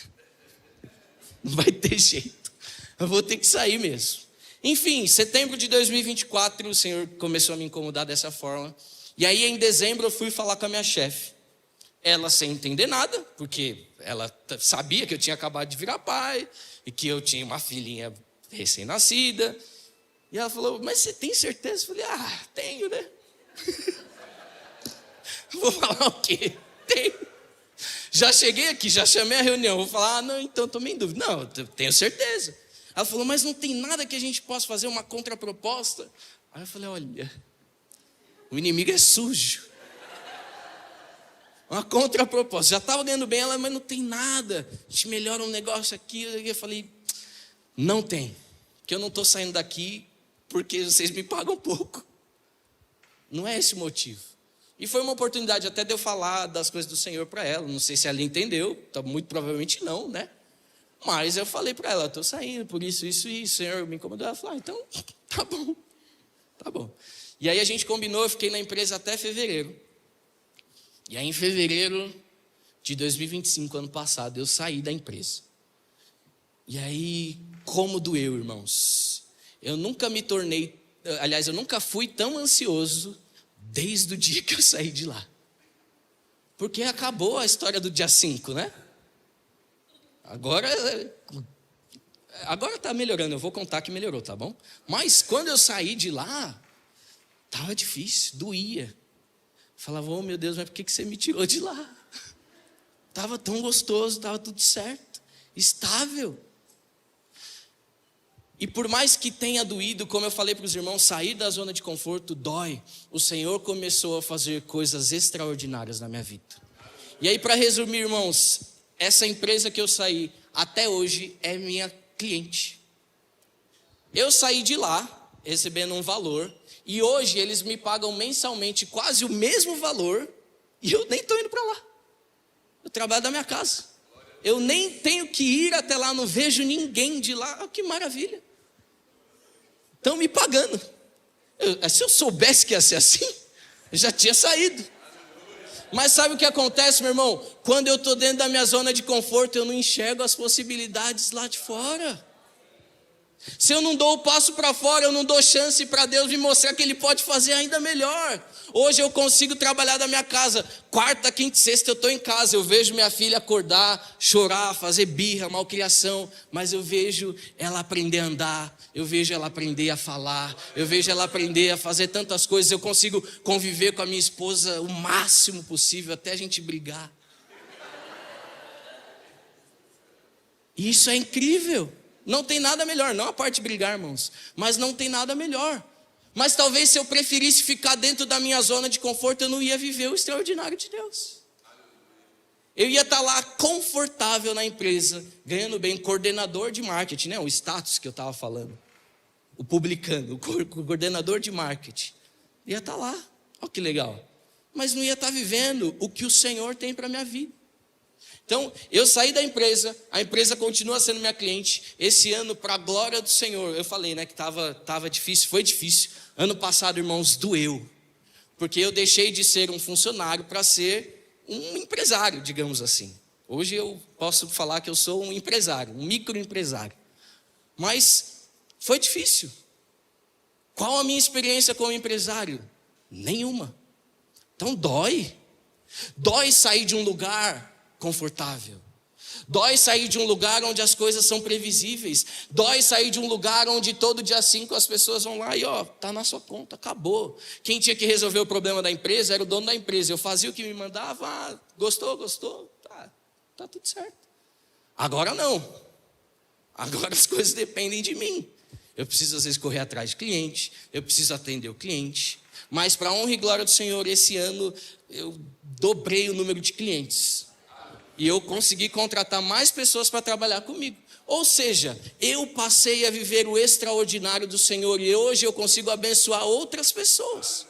Não vai ter jeito. Eu vou ter que sair mesmo. Enfim, setembro de 2024, o Senhor começou a me incomodar dessa forma. E aí em dezembro eu fui falar com a minha chefe. Ela sem entender nada, porque ela sabia que eu tinha acabado de virar pai, e que eu tinha uma filhinha recém-nascida. E ela falou, mas você tem certeza? Eu falei, tenho, né? Vou falar o quê? Tenho. Já cheguei aqui, já chamei a reunião. Vou falar, não, então estou meio em dúvida. Não, eu tenho certeza. Ela falou, mas não tem nada que a gente possa fazer, uma contraproposta? Aí eu falei, olha, o inimigo é sujo. Uma contraproposta. Já estava ganhando bem, ela, mas não tem nada. A gente melhora um negócio aqui. Eu falei, não tem. Que eu não estou saindo daqui porque vocês me pagam pouco. Não é esse o motivo. E foi uma oportunidade até de eu falar das coisas do Senhor para ela. Não sei se ela entendeu, muito provavelmente não, né? Mas eu falei para ela, estou saindo por isso, isso e isso. O Senhor me incomodou. Ela falou, então tá bom, tá bom. E aí a gente combinou, eu fiquei na empresa até fevereiro. E aí em fevereiro de 2025, ano passado, eu saí da empresa. E aí, como doeu, irmãos. Eu nunca me tornei, aliás, eu nunca fui tão ansioso desde o dia que eu saí de lá. Porque acabou a história do dia 5, né? Agora está melhorando, eu vou contar que melhorou, tá bom? Mas quando eu saí de lá, estava difícil, doía. Falava, oh meu Deus, mas por que você me tirou de lá? Estava tão gostoso, estava tudo certo, estável. E por mais que tenha doído, como eu falei para os irmãos, sair da zona de conforto dói. O Senhor começou a fazer coisas extraordinárias na minha vida. E aí, para resumir, irmãos, essa empresa que eu saí, até hoje, é minha cliente. Eu saí de lá, recebendo um valor, e hoje eles me pagam mensalmente quase o mesmo valor, e eu nem estou indo para lá. Eu trabalho da minha casa. Eu nem tenho que ir até lá, não vejo ninguém de lá. Oh, que maravilha. Estão me pagando. Se eu soubesse que ia ser assim, eu já tinha saído. Mas sabe o que acontece, meu irmão? Quando eu estou dentro da minha zona de conforto, eu não enxergo as possibilidades lá de fora. Se eu não dou o passo para fora, eu não dou chance para Deus me mostrar que Ele pode fazer ainda melhor. Hoje eu consigo trabalhar da minha casa. Quarta, quinta e sexta eu estou em casa. Eu vejo minha filha acordar, chorar, fazer birra, malcriação. Mas eu vejo ela aprender a andar. Eu vejo ela aprender a falar. Eu vejo ela aprender a fazer tantas coisas. Eu consigo conviver com a minha esposa o máximo possível, até a gente brigar. E isso é incrível. Não tem nada melhor, não a parte de brigar, irmãos, mas não tem nada melhor. Mas talvez se eu preferisse ficar dentro da minha zona de conforto, eu não ia viver o extraordinário de Deus. Eu ia estar lá confortável na empresa, ganhando bem, coordenador de marketing, né? O status que eu estava falando, o publicano, o coordenador de marketing. Ia estar lá, olha que legal. Mas não ia estar vivendo o que o Senhor tem para a minha vida. Então, eu saí da empresa, a empresa continua sendo minha cliente. Esse ano, para a glória do Senhor, eu falei, né, que estava difícil, foi difícil. Ano passado, irmãos, doeu. Porque eu deixei de ser um funcionário para ser um empresário, digamos assim. Hoje eu posso falar que eu sou um empresário, um microempresário. Mas foi difícil. Qual a minha experiência como empresário? Nenhuma. Então dói. Dói sair de um lugar confortável. Dói sair de um lugar onde as coisas são previsíveis. Dói sair de um lugar onde todo dia 5 as pessoas vão lá e tá na sua conta, acabou. Quem tinha que resolver o problema da empresa era o dono da empresa. Eu fazia o que me mandava, gostou, tá tudo certo. Agora não. Agora as coisas dependem de mim. Eu preciso às vezes correr atrás de cliente, eu preciso atender o cliente. Mas para a honra e glória do Senhor, esse ano eu dobrei o número de clientes. E eu consegui contratar mais pessoas para trabalhar comigo. Ou seja, eu passei a viver o extraordinário do Senhor. E hoje eu consigo abençoar outras pessoas.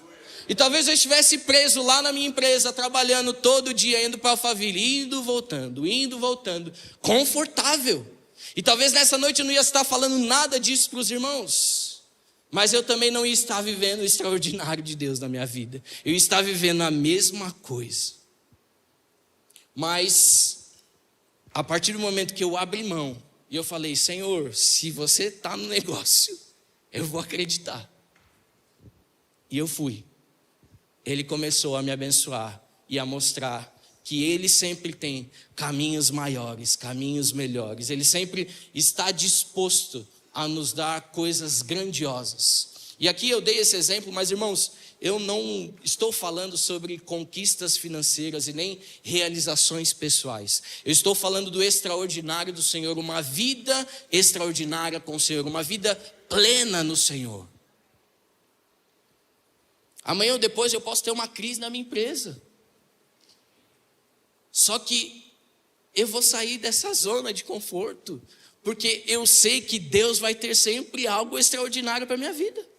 E talvez eu estivesse preso lá na minha empresa, trabalhando todo dia, indo para Alphaville, indo, voltando, confortável. E talvez nessa noite eu não ia estar falando nada disso para os irmãos. Mas eu também não ia estar vivendo o extraordinário de Deus na minha vida. Eu ia estar vivendo a mesma coisa. Mas, a partir do momento que eu abri mão, e eu falei, Senhor, se você está no negócio, eu vou acreditar. E eu fui. Ele começou a me abençoar e a mostrar que Ele sempre tem caminhos maiores, caminhos melhores. Ele sempre está disposto a nos dar coisas grandiosas. E aqui eu dei esse exemplo, mas irmãos, eu não estou falando sobre conquistas financeiras e nem realizações pessoais. Eu estou falando do extraordinário do Senhor, uma vida extraordinária com o Senhor, uma vida plena no Senhor. Amanhã ou depois eu posso ter uma crise na minha empresa. Só que eu vou sair dessa zona de conforto, porque eu sei que Deus vai ter sempre algo extraordinário para a minha vida.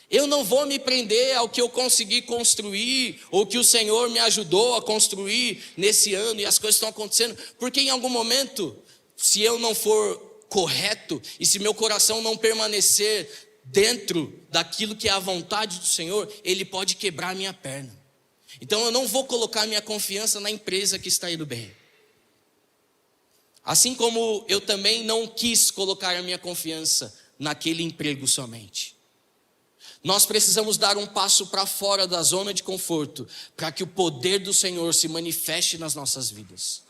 Eu não vou me prender ao que eu consegui construir, ou que o Senhor me ajudou a construir nesse ano, e as coisas estão acontecendo, porque em algum momento, se eu não for correto, e se meu coração não permanecer dentro daquilo que é a vontade do Senhor, Ele pode quebrar a minha perna. Então eu não vou colocar minha confiança na empresa que está indo bem. Assim como eu também não quis colocar a minha confiança naquele emprego somente. Nós precisamos dar um passo para fora da zona de conforto, para que o poder do Senhor se manifeste nas nossas vidas.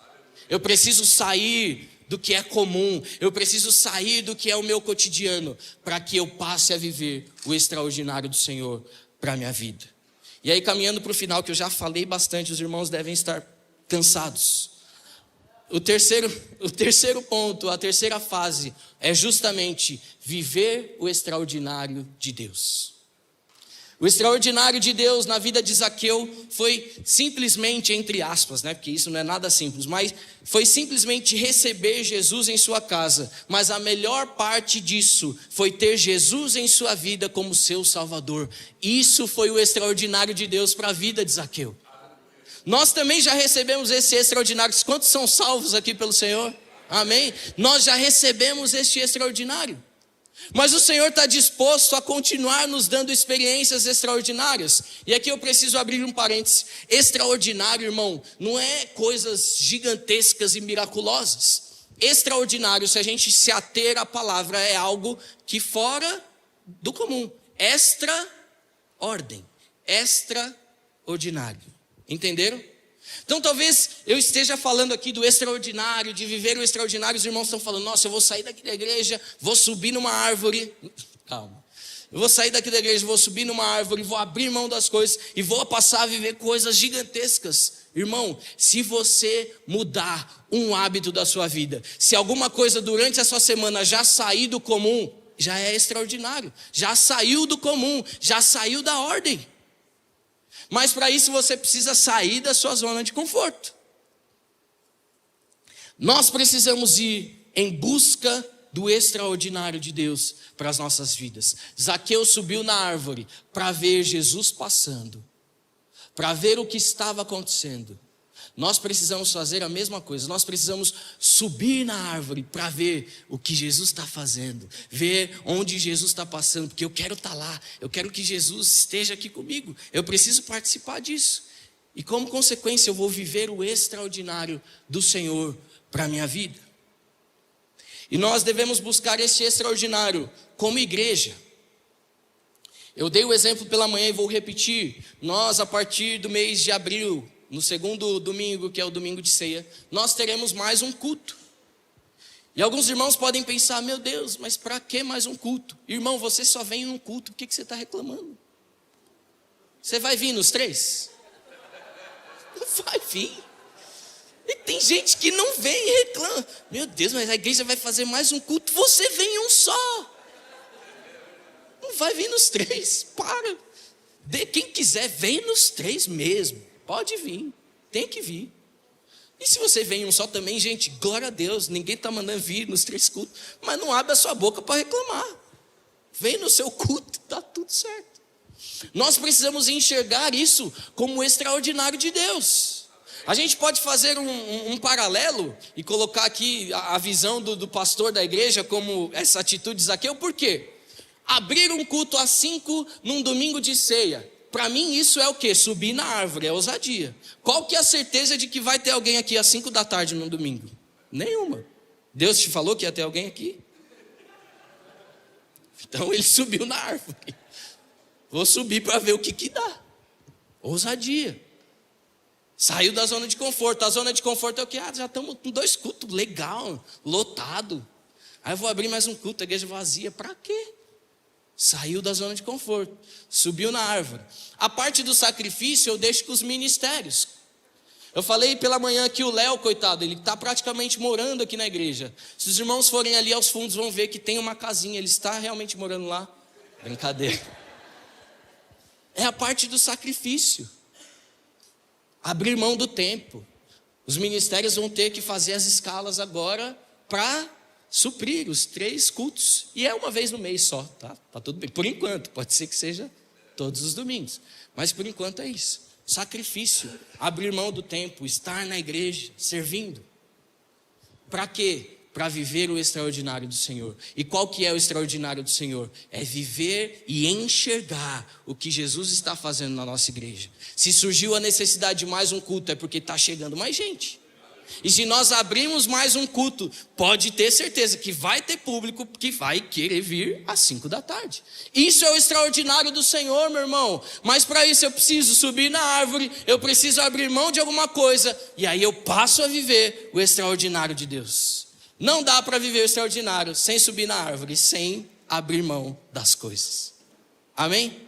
Eu preciso sair do que é comum, eu preciso sair do que é o meu cotidiano, para que eu passe a viver o extraordinário do Senhor para a minha vida. E aí, caminhando para o final, que eu já falei bastante, os irmãos devem estar cansados. O terceiro ponto, a terceira fase, é justamente viver o extraordinário de Deus. O extraordinário de Deus na vida de Zaqueu foi simplesmente, entre aspas, porque isso não é nada simples, mas foi simplesmente receber Jesus em sua casa. Mas a melhor parte disso foi ter Jesus em sua vida como seu Salvador. Isso foi o extraordinário de Deus para a vida de Zaqueu. Nós também já recebemos esse extraordinário. Quantos são salvos aqui pelo Senhor? Amém? Nós já recebemos este extraordinário. Mas o Senhor está disposto a continuar nos dando experiências extraordinárias. E aqui eu preciso abrir um parênteses. Extraordinário, irmão, não é coisas gigantescas e miraculosas. Extraordinário, se a gente se ater à palavra, é algo que fora do comum. Extra-ordem. Extraordinário. Entenderam? Então talvez eu esteja falando aqui do extraordinário, de viver o extraordinário. Os irmãos estão falando, nossa, eu vou sair daqui da igreja, vou subir numa árvore. Calma. Eu vou sair daqui da igreja, vou subir numa árvore, vou abrir mão das coisas e vou passar a viver coisas gigantescas. Irmão, se você mudar um hábito da sua vida, se alguma coisa durante a sua semana já sair do comum, já é extraordinário. Já saiu do comum, já saiu da ordem. Mas para isso você precisa sair da sua zona de conforto. Nós precisamos ir em busca do extraordinário de Deus para as nossas vidas. Zaqueu subiu na árvore para ver Jesus passando, para ver o que estava acontecendo. Nós precisamos fazer a mesma coisa. Nós precisamos subir na árvore para ver o que Jesus está fazendo, ver onde Jesus está passando, porque eu quero estar lá, eu quero que Jesus esteja aqui comigo, eu preciso participar disso. E como consequência eu vou viver o extraordinário do Senhor para a minha vida. E nós devemos buscar esse extraordinário como igreja. Eu dei o exemplo pela manhã e vou repetir. Nós, a partir do mês de abril, no segundo domingo, que é o domingo de ceia, nós teremos mais um culto. E alguns irmãos podem pensar, meu Deus, mas para que mais um culto? Irmão, você só vem num culto, por que você está reclamando? Você vai vir nos 3? Não vai vir. E tem gente que não vem e reclama. Meu Deus, mas a igreja vai fazer mais um culto, você vem em um só. Não vai vir nos 3, para. Quem quiser, vem nos 3 mesmo. Pode vir, tem que vir. E se você vem em um só também, gente, glória a Deus, ninguém está mandando vir nos 3 cultos. Mas não abre a sua boca para reclamar. Vem no seu culto, está tudo certo. Nós precisamos enxergar isso como o extraordinário de Deus. A gente pode fazer um paralelo e colocar aqui a visão do pastor da igreja como essa atitude de Zaqueu. Por quê? Abrir um culto às 5 num domingo de ceia. Para mim isso é o quê? Subir na árvore, é ousadia. Qual que é a certeza de que vai ter alguém aqui às 5 da tarde num domingo? Nenhuma. Deus te falou que ia ter alguém aqui? Então ele subiu na árvore. Vou subir para ver o que dá. Ousadia. Saiu da zona de conforto. A zona de conforto é o quê? Já estamos com 2 cultos, legal, lotado. Aí eu vou abrir mais um culto, a igreja vazia. Para quê? Saiu da zona de conforto, subiu na árvore. A parte do sacrifício eu deixo com os ministérios. Eu falei pela manhã que o Léo, coitado, ele está praticamente morando aqui na igreja. Se os irmãos forem ali aos fundos, vão ver que tem uma casinha, ele está realmente morando lá. Brincadeira. É a parte do sacrifício. Abrir mão do tempo. Os ministérios vão ter que fazer as escalas agora para suprir os 3 cultos. E é uma vez no mês só, tá? Tá tudo bem. Por enquanto, pode ser que seja todos os domingos. Mas por enquanto é isso. Sacrifício, abrir mão do tempo, estar na igreja, servindo. Para quê? Para viver o extraordinário do Senhor. E qual que é o extraordinário do Senhor? É viver e enxergar o que Jesus está fazendo na nossa igreja. Se surgiu a necessidade de mais um culto, é porque está chegando mais gente. E se nós abrirmos mais um culto, pode ter certeza que vai ter público que vai querer vir às 5 da tarde. Isso é o extraordinário do Senhor, meu irmão. Mas para isso eu preciso subir na árvore, eu preciso abrir mão de alguma coisa, e aí eu passo a viver o extraordinário de Deus. Não dá para viver o extraordinário sem subir na árvore, sem abrir mão das coisas. Amém?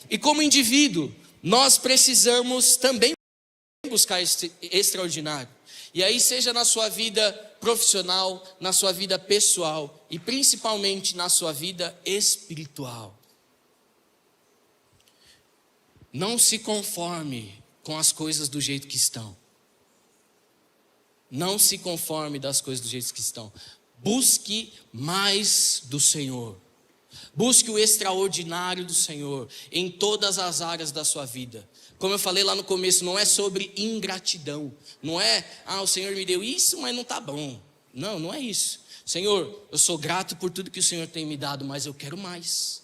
E como indivíduo, nós precisamos também buscar esse extraordinário. E aí seja na sua vida profissional, na sua vida pessoal e principalmente na sua vida espiritual. Não se conforme com as coisas do jeito que estão. Não se conforme das coisas do jeito que estão. Busque mais do Senhor. Busque o extraordinário do Senhor em todas as áreas da sua vida. Como eu falei lá no começo, não é sobre ingratidão. Não é, o Senhor me deu isso, mas não está bom. Não, não é isso. Senhor, eu sou grato por tudo que o Senhor tem me dado, mas eu quero mais.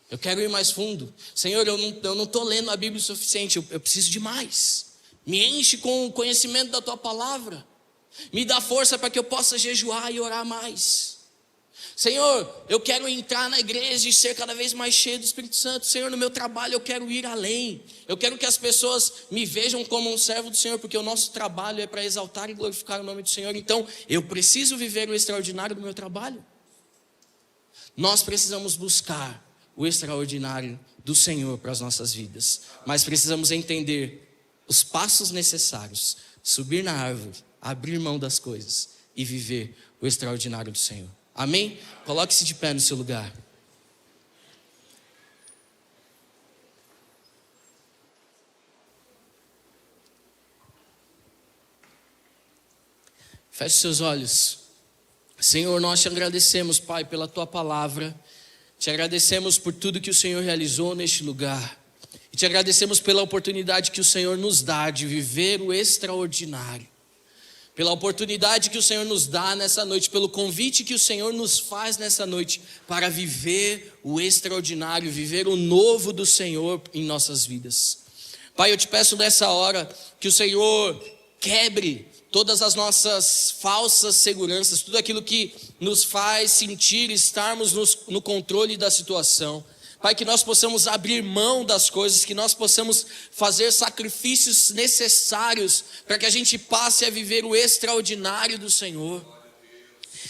Eu quero ir mais fundo. Senhor, eu não estou lendo a Bíblia o suficiente, eu preciso de mais. Me enche com o conhecimento da Tua palavra. Me dá força para que eu possa jejuar e orar mais. Senhor, eu quero entrar na igreja e ser cada vez mais cheio do Espírito Santo. Senhor, no meu trabalho eu quero ir além. Eu quero que as pessoas me vejam como um servo do Senhor, porque o nosso trabalho é para exaltar e glorificar o nome do Senhor. Então, eu preciso viver o extraordinário do meu trabalho. Nós precisamos buscar o extraordinário do Senhor para as nossas vidas. Mas precisamos entender os passos necessários. Subir na árvore, abrir mão das coisas e viver o extraordinário do Senhor. Amém? Coloque-se de pé no seu lugar. Feche seus olhos. Senhor, nós te agradecemos, Pai, pela Tua palavra. Te agradecemos por tudo que o Senhor realizou neste lugar. E te agradecemos pela oportunidade que o Senhor nos dá de viver o extraordinário. Pela oportunidade que o Senhor nos dá nessa noite, pelo convite que o Senhor nos faz nessa noite para viver o extraordinário, viver o novo do Senhor em nossas vidas. Pai, eu te peço nessa hora que o Senhor quebre todas as nossas falsas seguranças, tudo aquilo que nos faz sentir estarmos no controle da situação. Pai, que nós possamos abrir mão das coisas, que nós possamos fazer sacrifícios necessários para que a gente passe a viver o extraordinário do Senhor.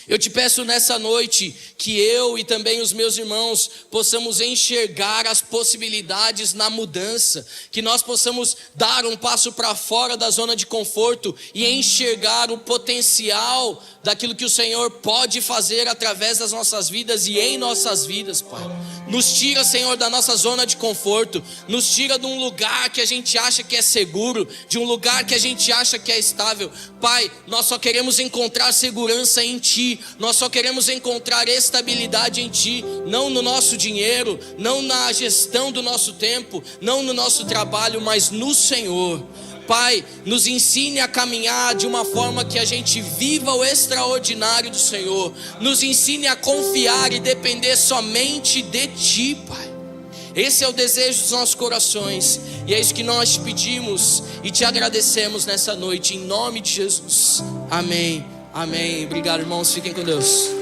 Eu te peço nessa noite que eu e também os meus irmãos possamos enxergar as possibilidades na mudança, que nós possamos dar um passo para fora da zona de conforto e enxergar o potencial daquilo que o Senhor pode fazer através das nossas vidas e em nossas vidas, Pai. Nos tira, Senhor, da nossa zona de conforto, nos tira de um lugar que a gente acha que é seguro, de um lugar que a gente acha que é estável. Pai, nós só queremos encontrar segurança em Ti, nós só queremos encontrar estabilidade em Ti, não no nosso dinheiro, não na gestão do nosso tempo, não no nosso trabalho, mas no Senhor. Pai, nos ensine a caminhar de uma forma que a gente viva o extraordinário do Senhor. Nos ensine a confiar e depender somente de Ti, Pai. Esse é o desejo dos nossos corações. E é isso que nós te pedimos e te agradecemos nessa noite, em nome de Jesus. Amém, amém. Obrigado, irmãos. Fiquem com Deus.